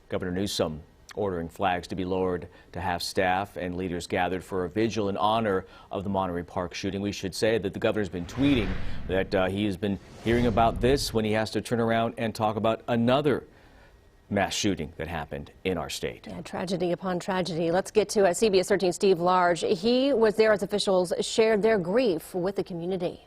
Governor Newsom ordering flags to be lowered to have staff and leaders gathered for a vigil in honor of the Monterey Park shooting. We should say that the governor's been tweeting that he has been hearing about this when he has to turn around and talk about another mass shooting that happened in our state. Yeah, tragedy upon tragedy. Let's get to CBS 13 Steve Large. He was there as officials shared their grief with the community.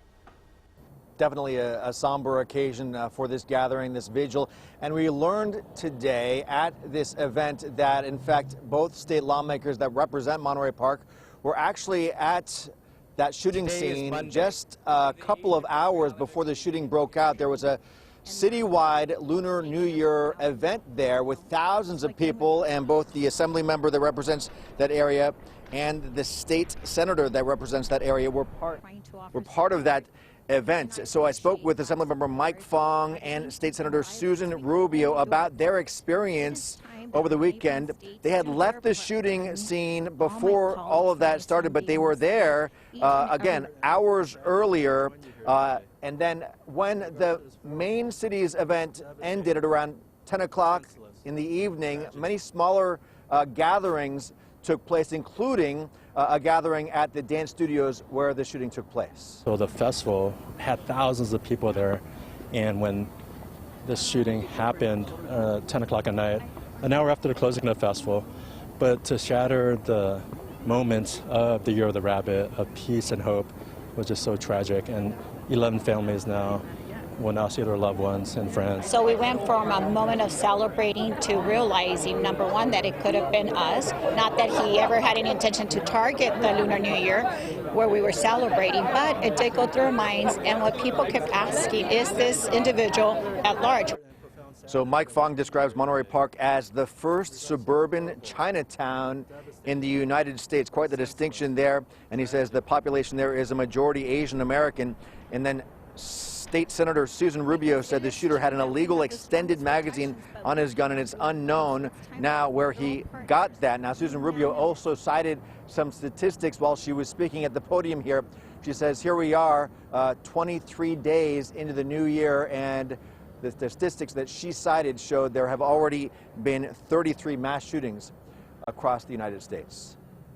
Definitely a somber occasion for this gathering, this vigil. And we learned today at this event that, in fact, both state lawmakers that represent Monterey Park were actually at that shooting scene just a couple of hours before the shooting broke out. There was a citywide Lunar New Year event there with thousands of people, and both the assembly member that represents that area and the state senator that represents that area were part of that event. So I spoke with Assemblymember Mike Fong and State Senator Susan Rubio about their experience over the weekend. They had left the shooting scene before all of that started, but they were there, again, hours earlier. And then when the main city's event ended at around 10 o'clock in the evening, many smaller gatherings took place, including a gathering at the dance studios where the shooting took place. So the festival had thousands of people there, and when this shooting happened 10 o'clock at night, an hour after the closing of the festival, but to shatter the moments of the Year of the Rabbit of peace and hope was just so tragic, and 11 families now will now see their loved ones and friends. So we went from a moment of celebrating to realizing, number one, that it could have been us. Not that he ever had any intention to target the Lunar New Year where we were celebrating, but it did go through our minds, and what people kept asking, is this individual at large? So Mike Fong describes Monterey Park as the first suburban Chinatown in the United States. Quite the distinction there. And he says the population there is a majority Asian American. And then State Senator Susan Rubio said the shooter had an illegal extended magazine on his gun, and it's unknown now where he got that. Now, Susan Rubio also cited some statistics while she was speaking at the podium here. She says, here we are, 23 days into the new year, and the statistics that she cited showed there have already been 33 mass shootings across the United States.